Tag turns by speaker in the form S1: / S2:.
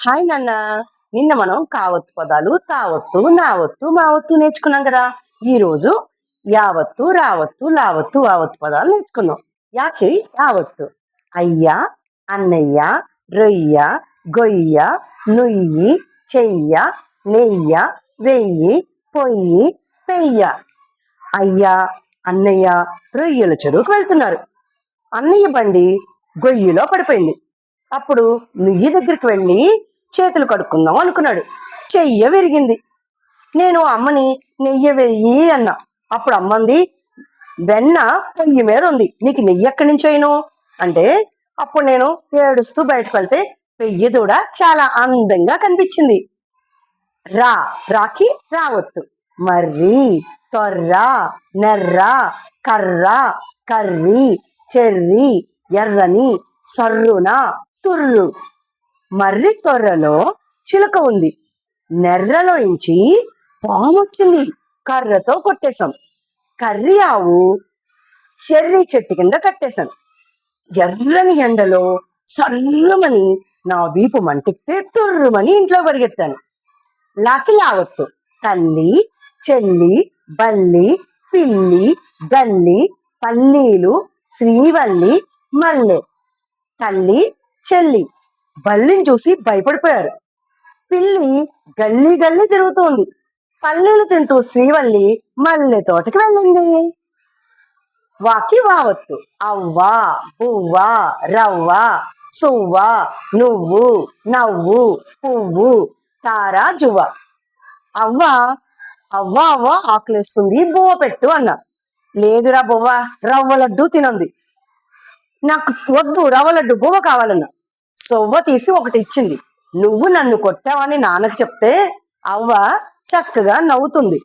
S1: Hi నాన్న. నిన్న మనం కావత్తు పదాలు తావత్తు, నావత్తు, మావత్తు నేర్చుకున్నాం కదా. ఈ రోజు యావత్తు, రావత్తు, లావత్తు, వావత్తు పదాలు నేర్చుకున్నాం. యాకి యావత్తు: అయ్య, అన్నయ్య, రొయ్య, గొయ్య, నుయ్యి, చెయ్య, నెయ్య, వెయ్యి, పొయ్యి, పెయ్య. అయ్య, అన్నయ్య రొయ్యల చెరువుకు వెళ్తున్నారు. అన్నయ్య బండి గొయ్యిలో పడిపోయింది. అప్పుడు నుయ్యి దగ్గరికి వెళ్ళి చేతులు కడుక్కుందాం అనుకున్నాడు. చెయ్య విరిగింది. నేను అమ్మని నెయ్యి వెయ్యి అన్నా. అప్పుడు అమ్మంది, వెన్న పొయ్యి మీద ఉంది, నీకు నెయ్యి ఎక్కడి నుంచి వేయను అంటే, అప్పుడు నేను ఏడుస్తూ బయటకు వెళ్తే పెయ్యి దూడ చాలా అందంగా కనిపించింది. రాకి రావత్తు: మర్రి, తొర్ర, నెర్ర, కర్ర, కర్రి, చెర్రి, ఎర్రని, సర్రున, తుర్రు. మర్రి తొర్రలో చిలుక ఉంది. నెర్రలో ఇంచి పాము వచ్చింది. కర్రతో కొట్టేశాం. కర్రి ఆవు చెర్రి చెట్టు కింద కట్టేశాం. ఎర్రని ఎండలో సర్రుమని నా వీపు మంటిస్తే తుర్రుమని ఇంట్లో పరిగెత్తాను. లాకి లావత్తు: తల్లి, చెల్లి, బల్లి, పిల్లి, గల్లి, పల్లీలు, శ్రీవల్లి, మల్లె. తల్లి, చెల్లి బల్లిని చూసి భయపడిపోయారు. పిల్లి గల్లీ గల్లీ తిరుగుతోంది. పల్లీలు తింటూ శ్రీవల్లి మల్లె తోటకి వెళ్ళింది. వాకి వావత్తు: అవ్వ, బువ్వ, రవ్వ, సువ్వ, నువ్వు, నవ్వు, పువ్వు, తార, జువ్వ. అవ్వ అవ్వ అవ్వ ఆకలిస్తుంది, బువ్వ పెట్టు అన్నా. లేదురా బువ్వ, రవ్వ లడ్డు తినంది. నాకు వద్దు, రవ్వ లడ్డు, బువ్వ కావాలన్నా. సొవ్వ తీసి ఒకటి ఇచ్చింది. నువ్వు నన్ను కొట్టావని నాన్నకు చెప్తే అవ్వ చక్కగా నవ్వుతుంది.